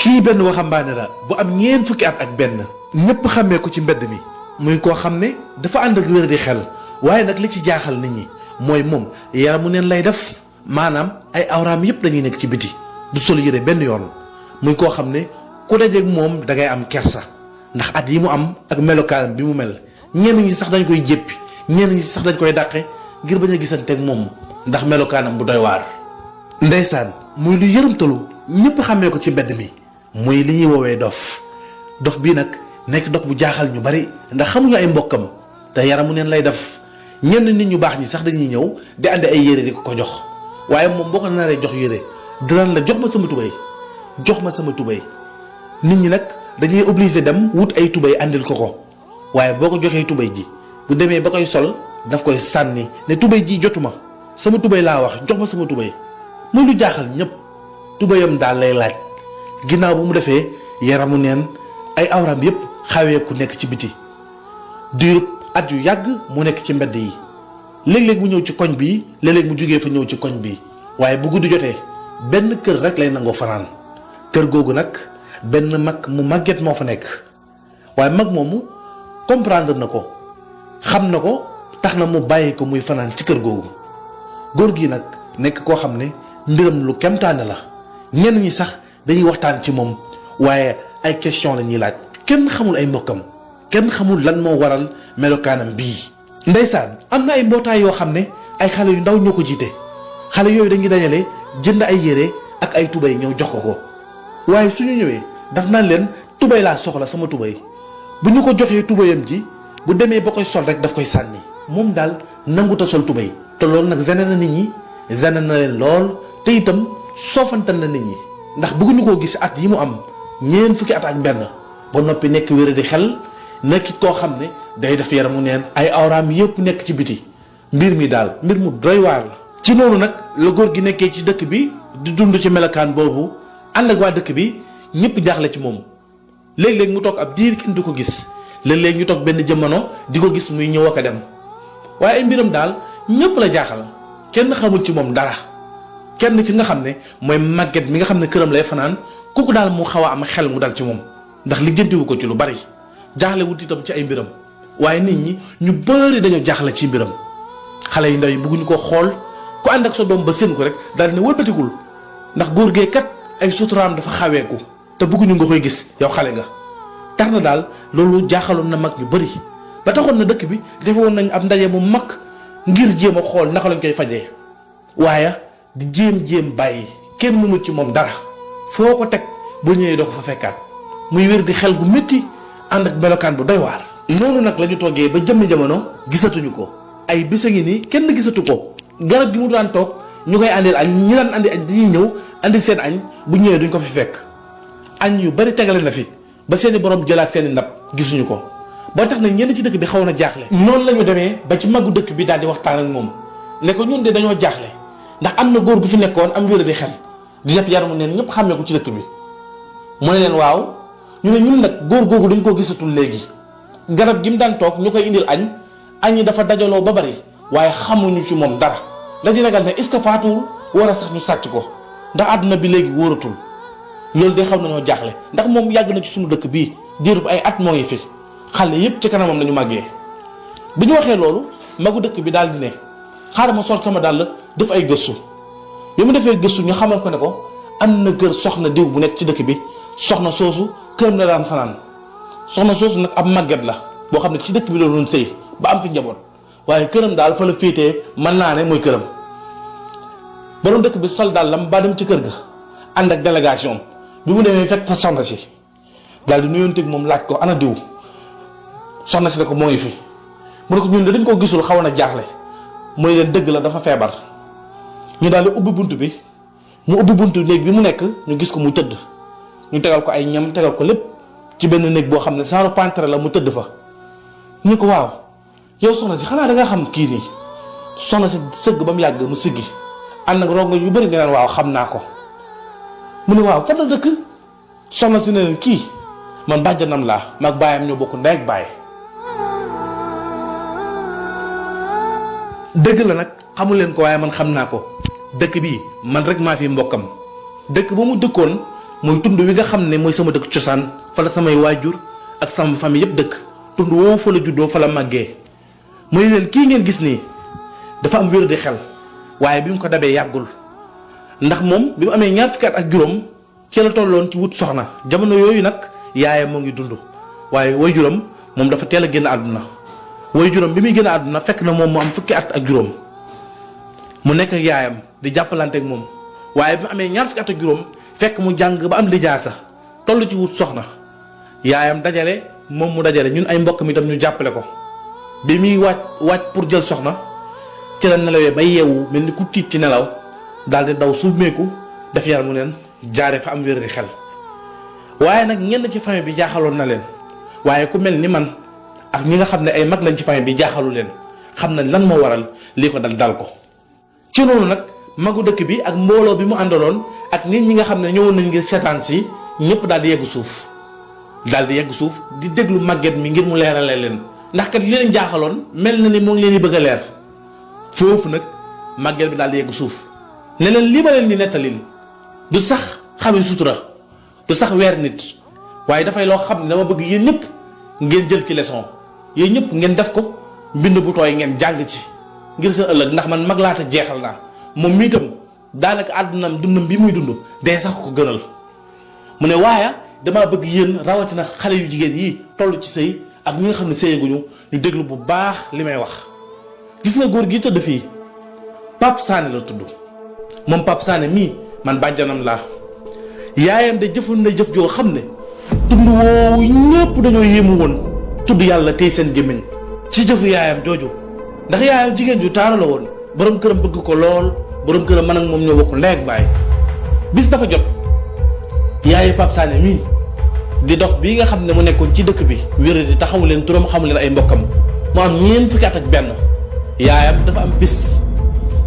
kii benn waxambaane la bu am ñeent fukki at ak benn ñëpp xàmmee ko ci mbedd mi muy koo xam ne dafa ànd ak wér di xel waaye nag li ci jaaxal nit ñi mooy moom yaramu neen lay def maanaam ay awraam yëpp dañuy nekk ci biti du sol yére benn yoon muy koo xam ne ku dajeeg moom dangay am kersa ndax at yi mu am ak melokaanam bi mu mel ñenn ñi sax dañ koy jéppi ñenn ñi sax dañ koy dàqe ngir bañ a gisanteeg moom ndax melokaanam bu doy waar. ndeysaan muy lu yërëmtalu ñëpp xàmmee ko ci mbedd mi muy li ñuy woowee dof dof bii nag nekk dof bu jaaxal ñu bari ndax xamuñu ay mbokkam te yaramu neen lay def ñenn nit ñu baax ñi sax dañuy ñëw di àndi ay yére di ko jox waaye moom boo ko naree jox yére dinañ la jox ma sama tubéy jox ma sama tubéy nit ñi nag dañuy obligé dem wut ay tubéy àndil ko waaye boo ko joxee tubéy ji bu demee ba koy sol daf koy sànni ne tubéy ji jotuma sama tubéy laa wax jox ma sama tubéy muy lu jaaxal ñëpp tubéyam daal lay laaj ginnaaw bu mu defee yaramu neen ay awram yëpp xawee ku nekk ci biti diirub at yu yàgg mu nekk ci mbedd yi léeg-léeg mu ñëw ci koñ bi léeg-léeg mu jógee fa ñëw ci koñ bi waaye bu guddi jotee benn kër rek lay nangoo fanaan kër googu nag benn mag mu màgget moo fa nekk waaye mag moomu comprendre na ko xam na ko tax na mu bàyyi ko muy fanaan ci kër googu góor gi nag nekk koo xam ne mbiram lu kemtaane la ñenn ñi sax dañuy waxtaan ci moom waaye ay question la ñuy laaj kenn xamul ay mbokkam kenn xamul lan moo waral melokaanam bii. ndeysaan am na ay mbootaay yoo xam ne ay xale yu ndaw ñoo ko jiite xale yooyu dañuy dajale jënd ay yére ak ay tubéy ñëw jox ko waaye suñu ñëwee daf naan leen tubéy laa soxla sama tubéy bu ñu ko joxee tubéyam ji bu demee ba koy sol rek daf koy sànni moom daal nanguta sol tubéy te loolu nag gêné na nit ñi gêné na leen lool te itam soofantal na nit ñi ndax bëgguñu koo gis at yi mu am ñeent fukki at ak benn ba noppi nekk wéra di xel nekk koo xam ne day def yaramu neen ay awraam yëpp nekk ci biti mbir mi daal mbir mu doy waar la. ci noonu nag la góor gi nekkee ci dëkk bi di dund ci melokaan boobu ànd ak waa dëkk bi ñëpp jaaxle ci moom léeg-léeg mu toog ab diir kenn du ko gis léeg-léeg ñu toog benn jamono di ko gis muy ñëw ak a dem waaye ay mbiram daal ñëpp la jaaxal kenn xamul ci moom dara kenn ki nga xam ne mooy màgget mi nga xam ne këram lay fanaan kooku daal mu xaw a am xel mu dal ci moom ndax lijjantiwu ko ci lu bari jaaxle wut itam ci ay mbiram waaye nit ñi ñu bari dañoo jaaxle ci mbiram xale yu ndaw yi bëgguñu ko xool ku ànd ak sa doom ba seen ko rek daal ne wëlbatikul ndax góor gee kat ay suturaam dafa xaweeku te bëgguñu nga koy gis yow xale nga. tax na daal loolu jaaxaloon na mag ñu bari ba taxoon na dëkk bi defe woon nañ ab ndaje mu mag ngir jéem a xool naka lañ koy fajee waaye di jéem bàyyi kenn mënu ci moom dara foo ko teg boo ñëwee doo ko fa fekkaat muy wér di xel gu métti ànd ak melokaan bu doy waar. noonu nag la ñu toogee ba jëmmi jamono gisatuñu ko ay bisa ngi nii kenn gisatu ko garab gi mu daan toog ñu koy àndil añ ñi daan andi añ dañuy ñëw andi seen añ bu ñëwee duñ ko fi fekk añ yu bari tegale na fi ba seeni borom jëlaat seeni ndab gisuñu ko boo tax na ñenn ci dëkk bi xaw na jaaxle. noonu la ñu demee ba ci maggu dëkk bi daal di waxtaan ak moom ne ko ñun de dañoo jaaxle ndax am na góor gu fi nekkoon am wér di xel di def yaramu neen ñëpp xàmmee ko ci dëkk bi mu ne leen waaw ñu ne ñun nag góor googu dañ ko gisatul léegi garab gi mu daan toog ñu koy indil añ yi dafa dajaloo ba bari waaye xamuñu ci moom dara dañuy ragal ne est-ce que faatuwul war a sax ñu sàcc ko ndax àdduna bi léegi wóoratul loolu de xaw nañoo jaaxle ndax moom yàgg na ci suñu dëkk bii diirub ay at moo ngi fi xale yépp ci kanamam lañu màggee bi ñu waxee loolu magu dëkk bi daal di ne xaaral ma sol sama dàll def ay gëstu bi mu defee gëstu ñu xamal ko ne ko am na kër soxna diw bu nekk ci dëkk bi soxna soosu këram la daan fanaan soxna soosu nag ab màgget la boo xam ne ci dëkk bi la doon sëy ba am fi njaboot waaye këram daal fa la féetee mën naa ne mooy këram borom dëkk bi sol dàllam ba dem ci kër ga ànd ak délégation bi mu demee fekk fa soxna si daal di nuyonteeg moom laaj ko ana diw soxna si ne ko moo ngi fi mu ne ko ñun de dañ koo gisul xawoon a jaaxle mooy leen dëgg la dafa feebar ñu daal di ubbi bunt bi mu ubbi buntu néeg bi mu nekk ñu gis ko mu tëdd ñu tegal ko ay ñam tegal ko lépp ci benn néeg boo xam ne genre pantre la mu tëdd fa ñu ko waaw yow soxna si xanaa da nga xam kii nii soxna si sëgg ba mu yàgg mu siggi ànd ak rongo yu bëri nga naan waaw xam naa ko mu ne waaw fan la dëkk soxna si ne leen kii man bàjjanam laa mag baayam ñoo bokk ndey ak baay. dëgg la nag xamu leen ko waaye man xam naa ko dëkk bii man rek maa fi mbokkam dëkk ba mu dëkkoon mooy tund wi nga xam ne mooy sama dëkk cosaan fa la samay waajur ak sama famille yëpp dëkk tund woowu fa la juddoo fa la màggee. mu ne leen kii ngeen gis nii dafa am wér di xel waaye bi mu ko dabee yàggul ndax moom bi mu amee 20 fukki at ak juróom ci la tolloon ci wut soxna jamono yooyu nag yaayam moo ngi dund waaye waajuram moom dafa teel a génn àdduna waajuram bi muy génn àdduna fekk na moom mu am fukki at ak juróom mu nekk ak yaayam di jàppalante ak moom waaye bi mu amee 20 fukki at ak juróom fekk mu jàng ba am lijaasa toll ci wut soxna yaayam dajale moom mu dajale ñun ay mbokk mi tam ñu jàppale ko bi muy waaj pour jël soxna ci la nelawee ba yeewu mel ni ku tiit ci nelaw daal di daw suumeeku def yaramu neen jaare fa am wér di xel waaye nag ñenn ci famille bi jaaxaloon na leen waaye ku mel ni man ak ñi nga xam ne ay mag lañ ci famille bi jaaxalu leen xam nañ lan moo waral lii ko dal ko ci noonu nag magu dëkk bi ak mbooloo bi mu àndaloon ak nit ñi nga xam ne ñëwoon nañ ngir seetaan si ñëpp daal di yegg suuf di déglu màgget mi ngir mu leerale leen ndax kat li leen jaaxaloon mel na ni moo ngi leen di bëgg a leer foofu nag màgget bi daal di yegg suuf ne leen li ma leen di nettalil du sax xame sutura du sax weer nit waaye dafay loo xam ne dama bëgg yéen ñëpp ngeen jël ci leçon yéen ñëpp ngeen def ko mbind bu tooy ngeen jàng ci ngir seen ëllëg ndax man mag laata jeexal naa moom mii itam daanaka àddunaam dundam bi muy dund dee sax ko gënal mu ne waaye damaa bëgg yéen rawatina xale yu jigéen yi toll ci sëy ak ñi nga xam ne sëyaguñu ñu déglu bu baax li may wax. gis nga góor gi tëdd fii Pape Sané la tudd moom Pape Sané mii man bàjjanam laa yaayam de jëfoon na jëf joo xam ne tund woowu ñëpp dañoo yéemu woon tudd yàlla tey seen gémmiñ ci jëfu yaayam jooju ndax yaayam jigéen ju taaru la woon borom këram bëgg ko lool borom këram man ak moom ñoo bokk ndey ak baay bis dafa jot yaayu Pape Sané mii di dox bii nga xam ne mu nekkoon ci dëkk bi wér di taxawu leen turam xamu leen ay mbokkam mu am ñeent fukki at ak benn yaayam dafa am bis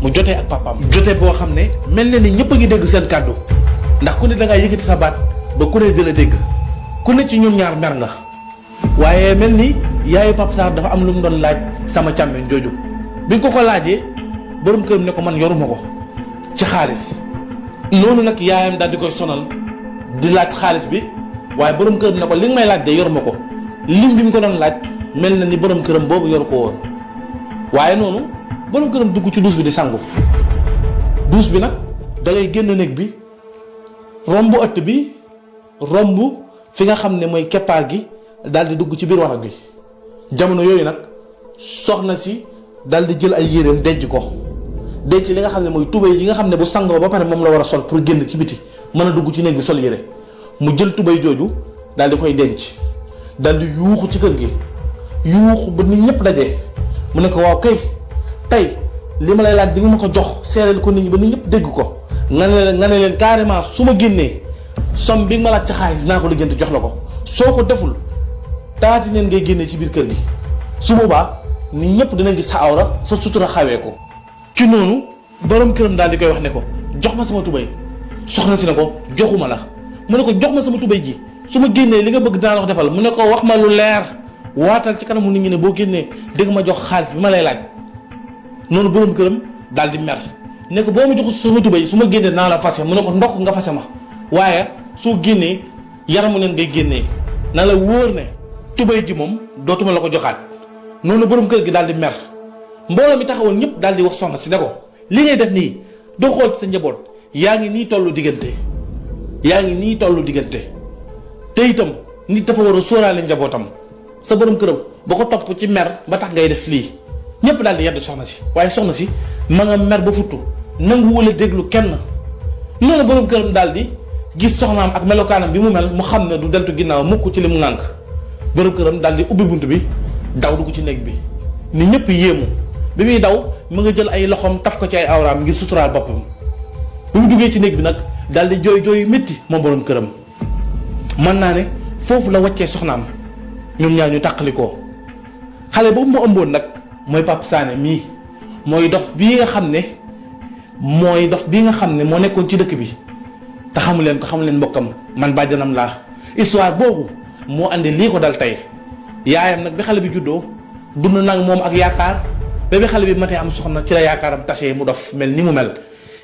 mu jotee ak papaam jotee boo xam ne mel na ni ñëpp a ngi dégg seen kàddu ndax ku ne da ngaa yëkkati sa baat ba ku ne di la dégg ku ne ci ñoom ñaar mer nga waaye mel ni yaayu Pape Sarr dafa am lu mu doon laaj sama càmmeñ jooju bi nga ko laajee borom këram ne ko man yoruma ko ci xaalis noonu nag yaayam daal di koy sonal di laaj xaalis bi waaye borom këram ne ko li nga may laaj de yoruma ko lim bi mu ko doon laaj mel na ni borom këram boobu yor ko woon waaye noonu borom këram dugg ci duus bi di sangu duus bi nag da ngay génn néeg bi romb ëtt bi romb fi nga xam ne mooy keppaar gi daal di dugg ci biir wanag bi jamono yooyu nag soxna si daal di jël ay yéreem denc ko denc li nga xam ne mooy tubéy yi nga xam ne bu sangoo ba pare moom la war a sol pour génn ci biti mën a dugg ci néeg bi sol yére mu jël tubéy jooju daal di koy denc daal di yuuxu ci kër gi yuuxu ba nit ñëpp dajee mu ne ko waaw kay tey li ma lay laaj di nga ma ko jox seereel ko nit ñi ba nit ñëpp dégg ko nga ne leen carrément su ma génnee somme bi nga ma laaj ci xaalis dinaa ko lijjanti jox la ko soo ko deful taati neen ngay génnee ci biir kër gi su boobaa nit ñëpp dinañ gis sa awra sa sutura xawee ko. ci noonu borom këram daal di koy wax ne ko jox ma sama tubéy soxna si ne ko joxuma la mu ne ko jox ma sama tubéy ji su ma génnee li nga bëgg dinaa la ko defal mu ne ko wax ma lu leer waatal ci kanamu nit ñi ne boo génnee dégg ma jox xaalis bi ma lay laaj noonu borom këram daal di mer ne ko boo ma jox sama tubéy su ma génnee dinaa la fase mu ne ko ndokk nga fase ma waaye soo génnee yaramu neen ngay génnee na la wóor ne tubéy ji moom dootuma la ko joxaat noonu borom kër gi daal di mer mbooloo mi taxawoon ñëpp daal di wax soxna si ne ko li ngay def nii doo xool ci sa njaboot yaa ngi nii tollu diggante te itam nit dafa war a sóoraale njabootam sa borom këram ba ko topp ci mer ba tax ngay def lii ñëpp daal di yedd soxna si waaye soxna si ma nga mer ba futtu nangu wala déglu kenn noonu borom këram daal di gis soxnaam ak melokaanam bi mu mel mu xam ne du deltu ginnaaw mukk ci li mu ŋànk borom këram daal di ubbi bunt bi daw dugg ci néeg bi ni ñëpp yéemu bi muy daw mu nga jël ay loxoom taf ko ci ay awraam ngir suturaal boppam bi mu duggee ci néeg bi nag daal di jooy jooy métti moom borom këram mën naa ne foofu la waccee soxnaam ñoom ñaar ñu tàqalikoo xale boobu mu ëmboon nag mooy Pape Sané mii mooy dof bii nga xam ne moo nekkoon ci dëkk bi te xamu leen mbokkam man bàjjanam laa histoire boobu moo andi lii ko dal tey yaayam nag bi xale bi juddoo dund nag moom ak yaakaar ba bi xale bi matee am soxna ci la yaakaaram tasee mu dof mel ni mu mel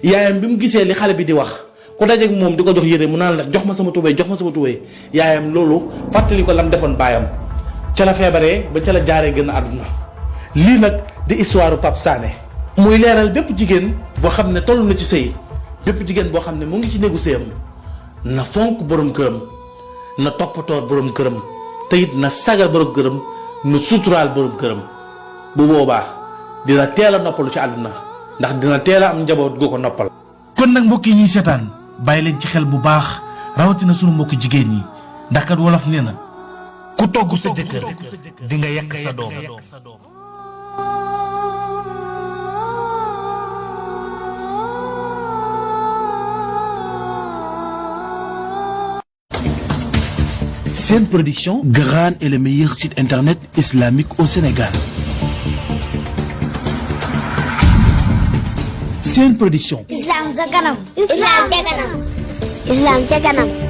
yaayam bi mu gisee li xale bi di wax ku dajeeg moom di ko jox yére mu naan la jox ma sama tubéy jox ma sama tubéy yaayam loolu fàttali ko lam defoon baayam ca la feebaree ba ca la jaaree gën a àdduna. lii nag di histoire Pape Sané muy leeral bépp jigéen boo xam ne toll na ci sëy bépp jigéen boo xam ne mu ngi ci néegu sëyam na fonk borom këram na toppatoo borom këram te it na sagal borom këram na suturaal borom këram bu boobaa dina teel a noppalu ci àdduna ndax dina teel a am njaboot gu ko noppal. kon nag mbokk yi ñuy seetaan bàyyi leen ci xel bu baax rawatina sunu mbokku jigéen ñi ndax kat wolof nee na ku togg sa jëkkër di nga yàq sa doom. Sen Production, Gran est le meilleur site internet islamique au Sénégal. Sen Production. Islam sa kanam. Islam ca kanam. Islam ca kanam.